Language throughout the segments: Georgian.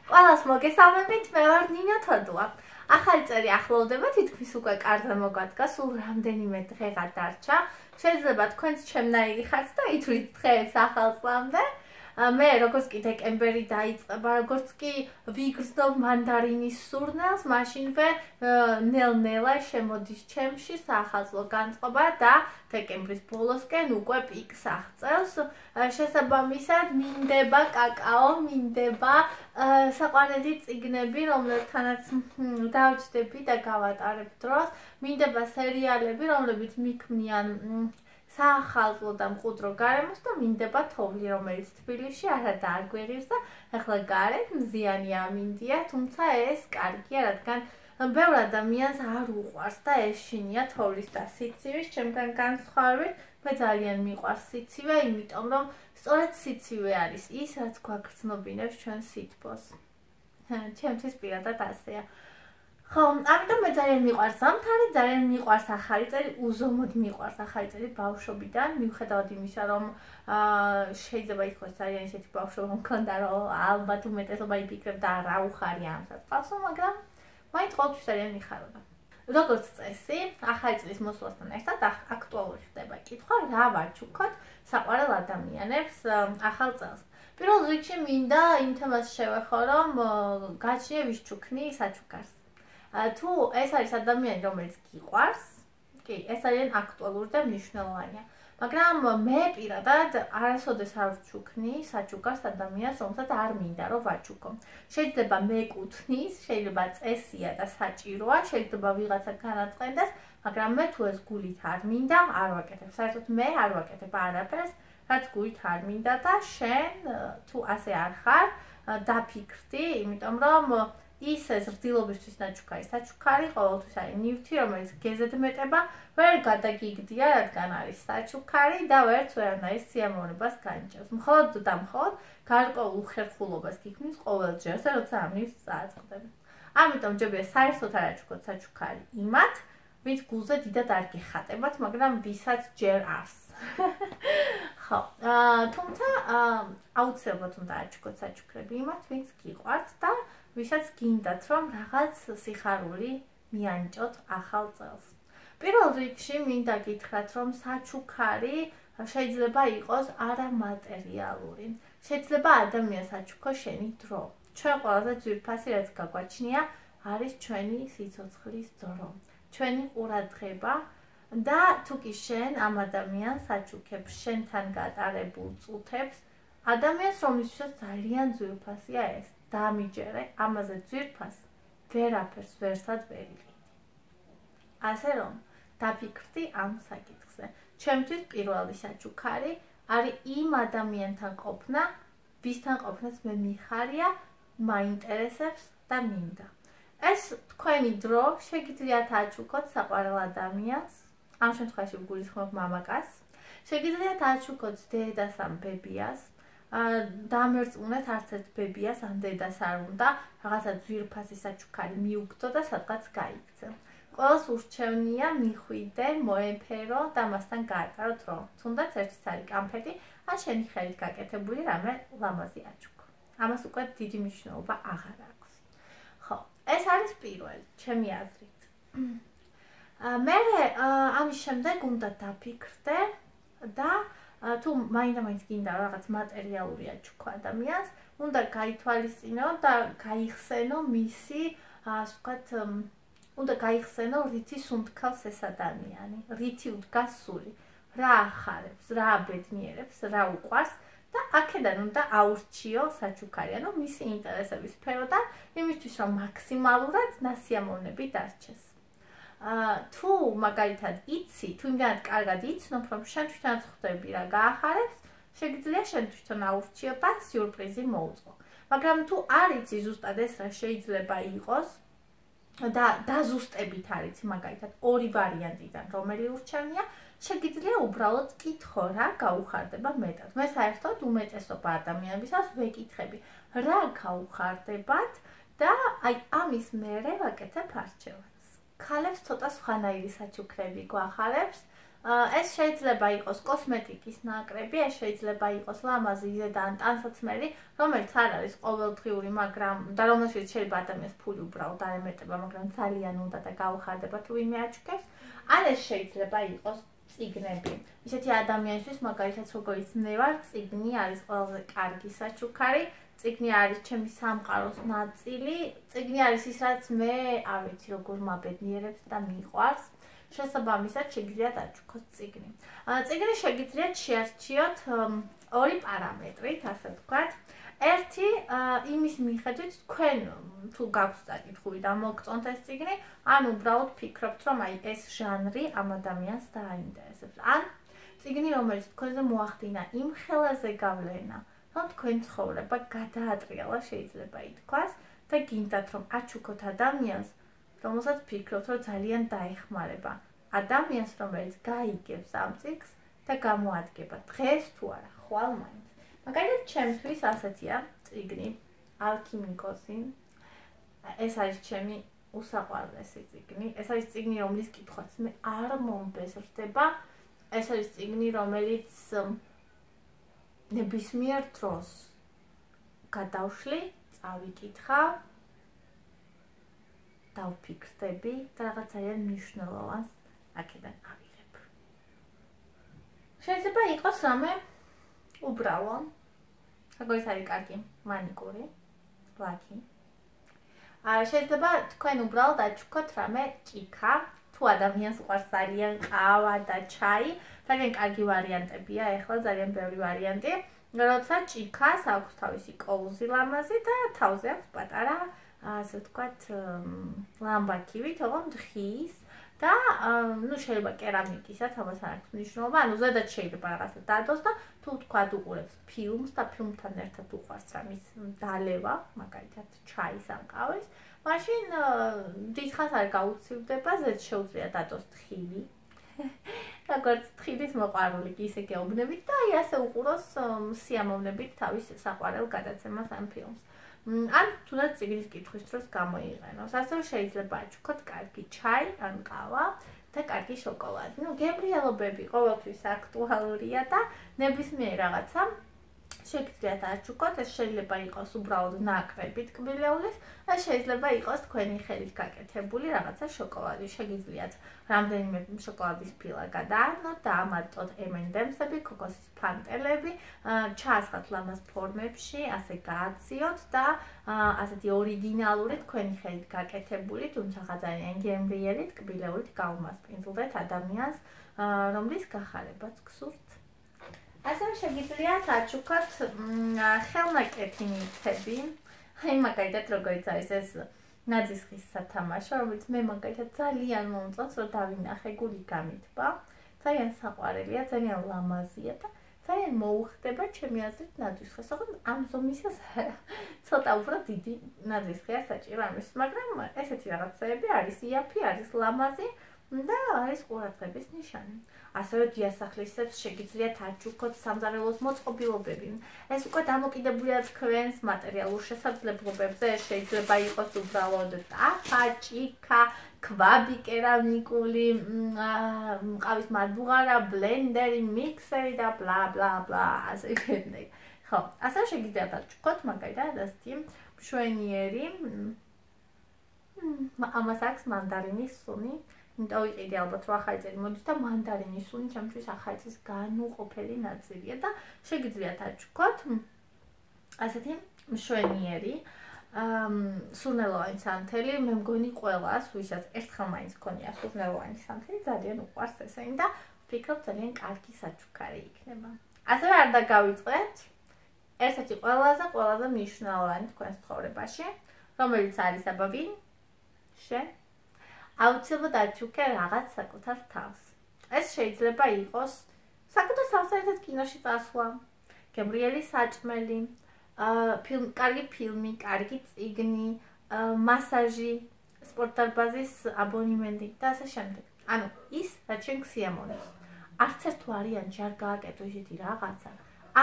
ყველას მოგესალმებით, მე ვარ ნინო თოდუა. ახალი წელი ახლოვდება, თითქმის უკვე კარზე მოგვადგა, სულ რამდენიმე დღეღა დარჩა. შეიძლება თქვენც ჩემნაირი ხართ და ითვლით დღეებს ახალ წლამდე. მე როგორც კი დეკემბერი დაიწყება, როგორც კი ვიგრძნობ მანდარინის სურნელს, მაშინვე ნელ-ნელა შემოდის ჩემში საახალწლო განწყობა და დეკემბრის ბოლოსკენ უკვე პიკს აღწევს. შესაბამისად, მინდება კაკაო, მინდება საყვარელი წიგნები, რომლებთანაც დავჯდები და გავატარებ დროს, მინდება სერიალები, რომლებიც მიქმნიან საახალწლო და მყუდრო გარემოს და მინდება თოვლი, რომელიც თბილისში არა დააგვერებს და ახლა გარეთ მზიანი ამინდია, თუმცა ეს კარგია, რადგან ბევრ ადამიანს არ უყვარს და ეშინია თოვლის და სიცივის, ჩემგან განსხვავებით, მე ძალიან მიყვარს სიცივე, იმიტომ რომ სწორედ სიცივე არის ის, რაც გვაგრძნობინებს ჩვენ სითბოს. ჩემთვის პირადად ასეა. ხო, ამიტომ მე ძალიან მიყვარს ზამთარი, ძალიან მიყვარს ახალი წელი, უზომოდ მიყვარს ახალი წელი ბავშვობიდან, მიუხედავად იმისა, რომ შეიძლება ითქვას ძალიან ისეთი ბავშვობა მქონდა, რომ ალბათ უმეტესობა იფიქრებდა რა უხარია ამ საწყალსო, მაგრამ მაინც ყოველთვის ძალიან მიხაროდა. როგორც წესი, ახალი წლის მოსვლასთან ერთად აქტუალური ხდება კითხვა, რა ვაჩუქოთ საყვარელ ადამიანებს ახალ წელს. პირველ რიგში მინდა იმ თემას შევეხო, რომ გაჩნია ვის ჩუქნი საჩუქარს. თუ ეს არის ადამიანი, რომელიც გიყვარს, კი, ეს ძალიან აქტუალური და მნიშვნელოვანია. მაგრამ მე პირადად არასოდეს არ ვჩუქნი საჩუქარს ადამიანს, რომელსაც არ მინდა რომ ვაჩუქო. შეიძლება მეკუთვნის, შეიძლება წესია და საჭიროა, შეიძლება ვიღაცა განაწყენდეს, მაგრამ მე თუ ეს გულით არ მინდა, არ ვაკეთებ. საერთოდ მე არ ვაკეთებ არაფერს, რაც გულით არ მინდა და შენ თუ ასე არ ხარ, დაფიქრდი, იმიტომ რომ ის ზრდილობისთვის საჩუქარი ყოველთვის არის ნივთი, რომელიც გეზედმეტება, ვერ გადაგიგდია, რადგან არის საჩუქარი და ვერც ვერანაირ სიამოვნებას განიჭებს. მხოლოდ და მხოლოდ გარკვეულ უხერხულობას გიქმნის ყოველ ჯერზე, როცა ამ ნივთს წააწყდები. ამიტომ ჯობია საერთოდ არ აჩუქოთ საჩუქარი იმათ, ვინც გულზე დიდად არ გეხატებათ, მაგრამ ვისაც ჯერ არს. ხო, თუმცა აუცილებლად უნდა აჩუქოთ საჩუქრები იმათ, ვინც გიყვართ და ვისაც გინდათ, რომ რაღაც სიხარული მიანიჭოთ ახალ წელს. პირველ რიგში მინდა გითხრათ, რომ საჩუქარი შეიძლება იყოს არამატერიალური. შეიძლება ადამიანს აჩუქო შენი დრო. ჩვენ ყველაზე ძვირფასი რაც გაგვაჩნია, არის ჩვენი სიცოცხლის დრო. ჩვენი ყურადღება და თუ კი შენ ამ ადამიანს აჩუქებ შენთან გატარებულ წუთებს, ადამიანს რომლისთვისაც ძალიან ძვირფასია ეს. დამიჯერე, ამაზე ძვირფას ვერაფერს ვერსად ვერ იყიდი. ასე რომ, დაფიქრდი ამ საკითხზე. ჩემთვის პირველი საჩუქარი არის იმ ადამიანთან ყოფნა, ვისთან ყოფნაც მე მიხარია, მაინტერესებს და მინდა. ეს თქვენი დრო შეგიძლიათ აჩუქოთ საყვარელ ადამიანს, ამ შემთხვევაში ვგულისხმობ მამაკაცს, შეგიძლიათ აჩუქოთ დედას ან ბებიას, დამერწმუნეთ არც ერთ ბებიას ან დედას არ უნდა რაღაცა ძვირფასი საჩუქარი მიუგდო და სადღაც გაიქცე. ყველას ურჩევნია მიხვიდე, მოეფერო და მასთან გაატარო დრო. თუნდაც ერთიც არის კამფეტი, ან შენი ხელით გაკეთებული რამე ლამაზი აჩუქო. ამას უკვე დიდი მნიშვნელობა აღარ აქვს. ხო, ეს არის პირველი, ჩემი აზრით. მერე ამის შემდეგ უნდა დაფიქრდე და თუ მაინდა-მაინც გინდა რაღაც მატერიალური აჩუქო ადამიანს, უნდა გაითვალისწინო და გაიხსენო მისი, ასე ვთქვათ, უნდა გაიხსენო რითი სუნთქავს ეს ადამიანი, რითი უდგას სული, რა ახარებს, რა აბედნიერებს, რა უყვარს და აქედან უნდა აურჩიო საჩუქარი, ანუ მისი ინტერესების სფეროდან, იმისთვის რომ მაქსიმალურად ნასიამოვნები დარჩეს. თუ მაგალითად იცი, თუ იმდანად კარგად იცნობ, რომ შენ თვითონაც ხვდები რა გაახარებს, შეგიძლია შენ თვითონ აურჩიო და სიურპრიზი მოუწყო. მაგრამ თუ არ იცი ზუსტად ეს რა შეიძლება იყოს და დაზუსტებით არ იცი მაგალითად ორი ვარიანტიდან რომელი ურჩევნია, შეგიძლია უბრალოდ კითხო რა გაუხარდება მეტად. მე საერთოდ უმეტესობა ადამიანებისას ვეკითხები რა გაუხარდებათ და აი ამის მერე ვაკეთებ არჩევანს. ქალებს ცოტა სხვანაირი საჩუქრები გვახარებს, ეს შეიძლება იყოს კოსმეტიკის ნაკრები, ეს შეიძლება იყოს ლამაზი იზედა ან ტანსაცმელი, რომელიც არ არის ყოველდღიური, მაგრამ და რომელშიც შეიძლება ადამიანს ფული უბრალოდ არ ემეტება, მაგრამ ძალიან უნდა და გაუხარდება თუ ვინმე აჩუქებს. ან ეს შეიძლება იყოს წიგნები. ისეთი ადამიანისთვის, მაგალითად, როგორც მე ვარ, წიგნი არის ყველაზე კარგი საჩუქარი. წიგნი არის ჩემი სამყაროს ნაწილი. წიგნი არის ის, რაც მე არ ვიცი როგორ მაბედნიერებს და მიყვარს. შესაბამისად შეგიძლიათ აჩუქოთ წიგნი. წიგნი შეგიძლიათ შეარჩიოთ ორი პარამეტრით, ასე ვთქვათ. ერთი იმის მიხედვით თქვენ თუ გაქვთ საკითხული და მოგწონთ ეს წიგნი, ან უბრალოდ ფიქრობთ, რომ აი ეს ჟანრი ამ ადამიანს დააინტერესებს. ან წიგნი, რომელიც თქვენზე მოახდინა იმ ხელაზე გავლენა, რომ თქვენ ცხოვრება გადაატრიალა, შეიძლება ითქვას, და გინდათ რომ აჩუქოთ ადამიანს, რომელსაც ფიქრობთ, რომ ძალიან დაეხმარება. ადამიანს, რომელიც გაიგებს ამ წიგნს და გამოადგება დღეს თუ არა, ხვალ მაინც. მაგალითად, ჩემთვის ასეთია წიგნი ალქიმიკოსი. ეს არის ჩემი უსაყვარლესი წიგნი. ეს არის წიგნი, რომლის კითხვაც მე არ მომბეზრდება. ეს არის წიგნი, რომელიც ნებისმიერ დროს გადავშლი, წავიკითხავ, დავფიქრდები და რაღაც ძალიან მნიშვნელოვანს აქედან ავიღებ. შეიძლება იყოს რამე უბრალო, როგორც არის კარგი მანიკური, ლაკი. შეიძლება თქვენ უბრალოდ აჩუქოთ რამე ჭიქა, თუ ადამიანს უყვარს ძალიან ყავა და ჩაი, ძალიან კარგი ვარიანტებია, ეხლა ძალიან ბევრი ვარიანტი. როცა ჭიქას აქვს თავისი კოუზი ლამაზი და თავზე აქვს პატარა, ასე ვთქვათ, ლამბაქივი, თორემ ხის და შეიძლება კერამიკისაც, ამას არ აქვს მნიშვნელობა, ანუ ზედაც შეიძლება რაღაცა დადოს და თუ თქვათ უყურებს ფილმს და ფილმთან ერთად უყვარს რამის დალევა, მაგალითად ჩაის ან ყავის, მაშინ დიდხანს არ გაუცივდება, ზედ შეუძლია დადოს თხილი. როგორც თხილის მოყვარული კი ისე გეუბნებით და აი ასე უყუროს სიამოვნებით თავის საყვარელ გადაცემას ან ფილმს. ან თუნდაც წიგნის კითხვის დროს გამოიყენოს. ასევე შეიძლება აჩუქოთ კარგი ჩაი ან ყავა და კარგი შოკოლადი. ნუ გემრიელობები ყოველთვის აქტუალურია და ნებისმიერ რაღაცა შეგიძლიათ აჩუქოთ. ეს შეიძლება იყოს უბრალოდ ნაკრები ტკბილეულის, და შეიძლება იყოს თქვენი ხელით გაკეთებული რაღაცა შოკოლადი. შეგიძლიათ რამდენიმე შოკოლადის ფილა გადაარნოთ და ამატოთ M&M-ები, ქოქოსის ფანტელები, ჩაასხათ ლამაზ ფორმებში, ასე გააციოთ და ასეთი ორიგინალური თქვენი ხელით გაკეთებული, თუმცა ძალიან გემრიელი ტკბილეულით გაუმასპინძლდეთ ადამიანს, რომლის გახარებაც გსურთ. ასევე შეგიძლიათ აჩუქოთ ხელნაკეთი ნივთები. აი მაგალითად როგორც არის ეს ნაძისხის სათამაშო, რომელიც მე მაგალითად ძალიან მომწონს, რომ დავინახე გული გამითბა. ძალიან საყვარელია, ძალიან ლამაზია და ძალიან მოუხდება ჩემი აზრით ნაძისხეს. ოღონდ ამ ზომისას ცოტა უფრო დიდი ნაძისხია საჭირო ამის, მაგრამ ესეთი რაღაცები არის იაფი, არის ლამაზი და არის ყურადღების ნიშანი. ასევე დიასახლისებს შეგიძლიათ აჩუქოთ სამზარეულოს მოწყობილობები. ეს უკვე დამოკიდებულია თქვენს მატერიალურ შესაძლებლობებზე, შეიძლება იყოს უბრალოდ ტაფა, ჭიქა, ქვაბი კერამიკული, მყავის მადუღარა, ბლენდერი, მიქსერი და ბლა ბლა ბლა, ასე შემდეგ. ხო, ასევე შეგიძლიათ აჩუქოთ მაგალითად ასეთი მშვენიერი, ამას აქვს მანდარინის სუნი. დავიყიდე ალბათ რა ახალი წელი მოდის და მანდარინის სუნი ჩემთვის ახალი წლის განუყოფელი ნაწილია და შეგიძლიათ აჩუქოთ ასეთი მშვენიერი სურნელოვანი სანთელი. მე მგონი ყველას, ვისაც ერთხელ მაინც ქონია სურნელოვანი სანთელი, ძალიან უყვარს ესენი და ვფიქრობ ძალიან კარგი საჩუქარი იქნება. ასევე არ დაგავიწყეთ ერთ-ერთი ყველაზე მნიშვნელოვანი თქვენს ცხოვრებაში, რომელიც არის აბა ვინ? შენ. აუცილებლად აჩუქე რაღაც საკუთარ თავს. ეს შეიძლება იყოს საკუთარ თავს ერთად კინოში წასვლა, გემრიელი საჭმელი, კარგი ფილმი, კარგი წიგნი, მასაჟი, სპორტდარბაზის აბონემენტი და ასე შემდეგ. ანუ ის, რაც შენ გსიამოვნებს. არც ერთ ვარიანტში არ გააკეთო ისეთი რაღაცა.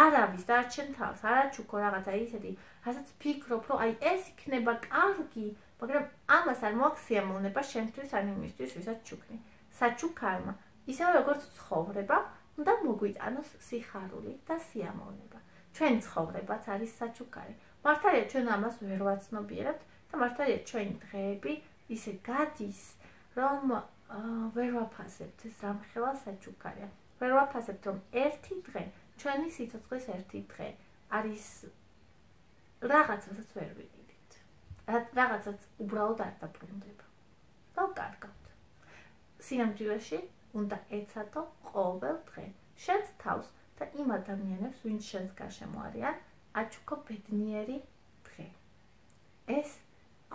არავის დარჩენ თავს, არ აჩუქო რაღაცა ისეთი, რასაც ფიქრობ, რომ აი ეს იქნება კარგი, მაგრამ ამას არ მოაქვს სიამოვნება შენთვის ან იმისთვის, ვისაც ჩუქნი. საჩუქარმა ისევე როგორც ცხოვრება, უნდა მოგვიტანოს სიხარული და სიამოვნება. Ჩვენ ცხოვრებაც არის საჩუქარი. მართალია ჩვენ ამას ვერ ვაცნობიერებთ და მართალია ჩვენი დღეები ისე გადის, რომ ვერ ვაფასებთ ეს რამხელა საჩუქარია. ვერ ვაფასებთ, რომ ერთი დღე, ჩვენი სიცოცხლის ერთი დღე არის რაღაცასაც ვერ ვიყიდით. რაღაცაც უბრალოდ არ დაბრუნდება. და კარგავთ. სინამდვილეში უნდა ეცადო ყოველ დღე შენს თავს და იმ ადამიანებს, ვინც შენს გარშემო არიან, აჩუქო ბედნიერი დღე. ეს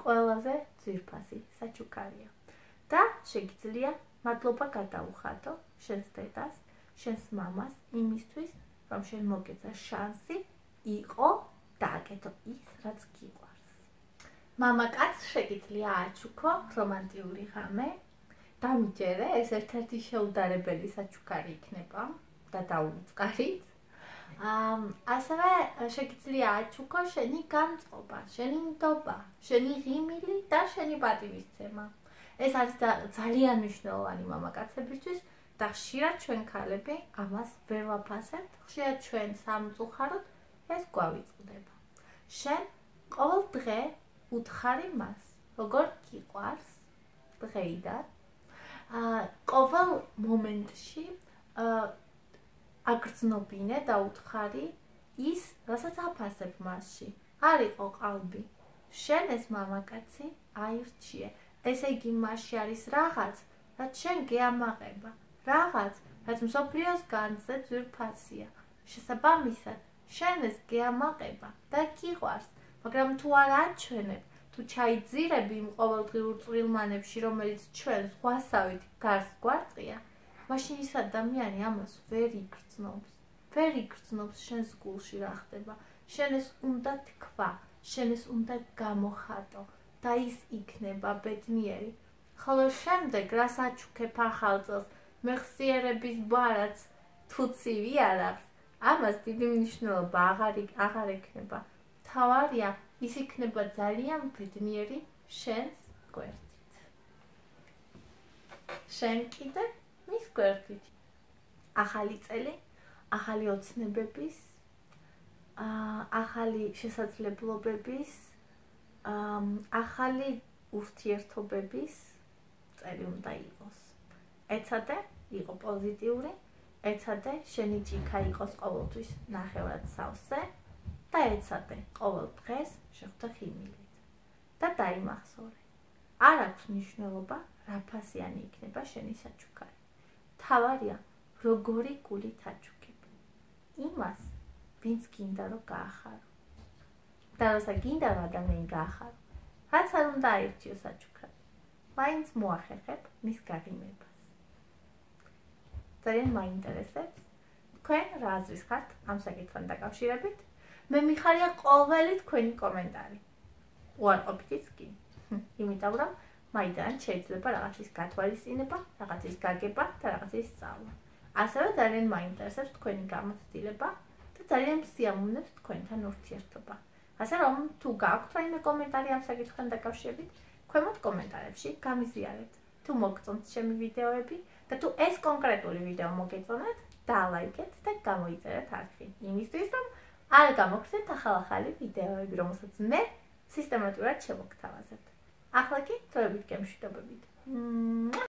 ყველაზე ძვირფასი საჩუქარია. და შეგიძლია მადლობა გადაუხადო შენს დედას, შენს მამას იმისთვის, რომ შენ მოგეცა შანსი იყო და აკეთო ის, რაც გიყვარს. მამაკაცს შეგიძლია აჩუქო რომანტიული ღამე. დამიჯერე, ეს ერთ-ერთი შეუდარებელი საჩუქარი იქნება და დაუწყარით. ასევე შეგიძლია აჩუქო შენი განწყობა, შენი ნდობა, შენი ღიმილი და შენი პატივისცემა. ეს არის ძალიან მნიშვნელოვანი მამაკაცებისთვის და ხშირად ჩვენ ქალები ამას ვერ ვაფასებთ. ხშირად ჩვენ სამწუხაროდ ეს გვავიწყდება. შენ ყოველ დღე უთხარი მას, როგორ გიყვარს დღეიდან. ყოველ მომენტში აგრძნობინე და უთხარი ის, რასაც აფასებ მასში. არ იყო ყალბი. შენ ეს მამაკაცი აირჩიე. ესე იგი მასში არის რაღაც, რაც შენ გეამაყება. რაღაც, რაც მსოფლიოს განძზე ძვირფასია. შესაბამისად, შენ ეს გეამაყება და გიყვარს, მაგრამ თუ არ აჩვენებ, თუ ჩაიძირები იმ ყოველდღიურ წვრილმანებში, რომელიც ჩვენ ზღვასავით გარს გვარტყია, მაშინ ის ადამიანი ამას ვერ იგრძნობს. ვერ იგრძნობს შენს გულში რა ხდება. შენ ეს უნდა თქვა, შენ ეს უნდა გამოხატო და ის იქნება ბედნიერი. ხოლო შემდეგ რას აჩუქებ ახალ წელს, მეხსიერების ბარაც თუ ცივი არ აქვს, ამას დიდი მნიშვნელობა აღარ ექნება. თავარია ის იქნება ძალიან ბედნიერი შენს გვერდით. შენ კიდე მის გვერდით. ახალი წელი, ახალი ოცნებების, ახალი შესაძლებლობების, ახალი ურთიერთობების წელი უნდა იყოს. ეცადე იყო პოზიტიური, ეცადე შენი ჭიქა იყოს ყოველთვის ნახევრად სავსე და ეცადე ყოველ დღეს შეხვდე ღიმილით და დაიმახსოვრე. არ აქვს მნიშვნელობა რა ფასიანი იქნება შენი საჩუქარი. თავარია როგორი გულით აჩუქებ. იმას, ვინც გინდა რომ გაახარო. და როცა გინდა რომ ადამიანი გაახარო, რაც არ უნდა აირჩიო საჩუქარი, მაინც მოახერხებ მის გაღიმებას. ძალიან მაინტერესებს თქვენ რა აზრის ხართ ამ საკითხთან დაკავშირებით. მე მიხარია ყოველი თქვენი კომენტარი. უარყოფითიც კი. იმიტომ რომ მაინც შეიძლება რაღაცის გათვალისწინება, რაღაცის გაგება და რაღაცის სწავლა. ასევე ძალიან მაინტერესებს თქვენი გამოცდილება და ძალიან მსიამოვნებს თქვენთან ურთიერთობა. ასე რომ თუ გაქვთ რაიმე კომენტარი ამ საკითხთან დაკავშირებით, ქვემოთ კომენტარებში გამიზიარეთ. თუ მოგწონთ ჩემი ვიდეოები და თუ ეს კონკრეტული ვიდეო მოგეწონათ, დალაიქეთ და გამოიწერეთ არხი. იმისთვის რომ არ გამოგხსნათ ახალ-ახალი ვიდეოები, რომელსაც მე სისტემატურად შევაგთავაზებთ. ახლა კი დროებით გემშვიდობებით.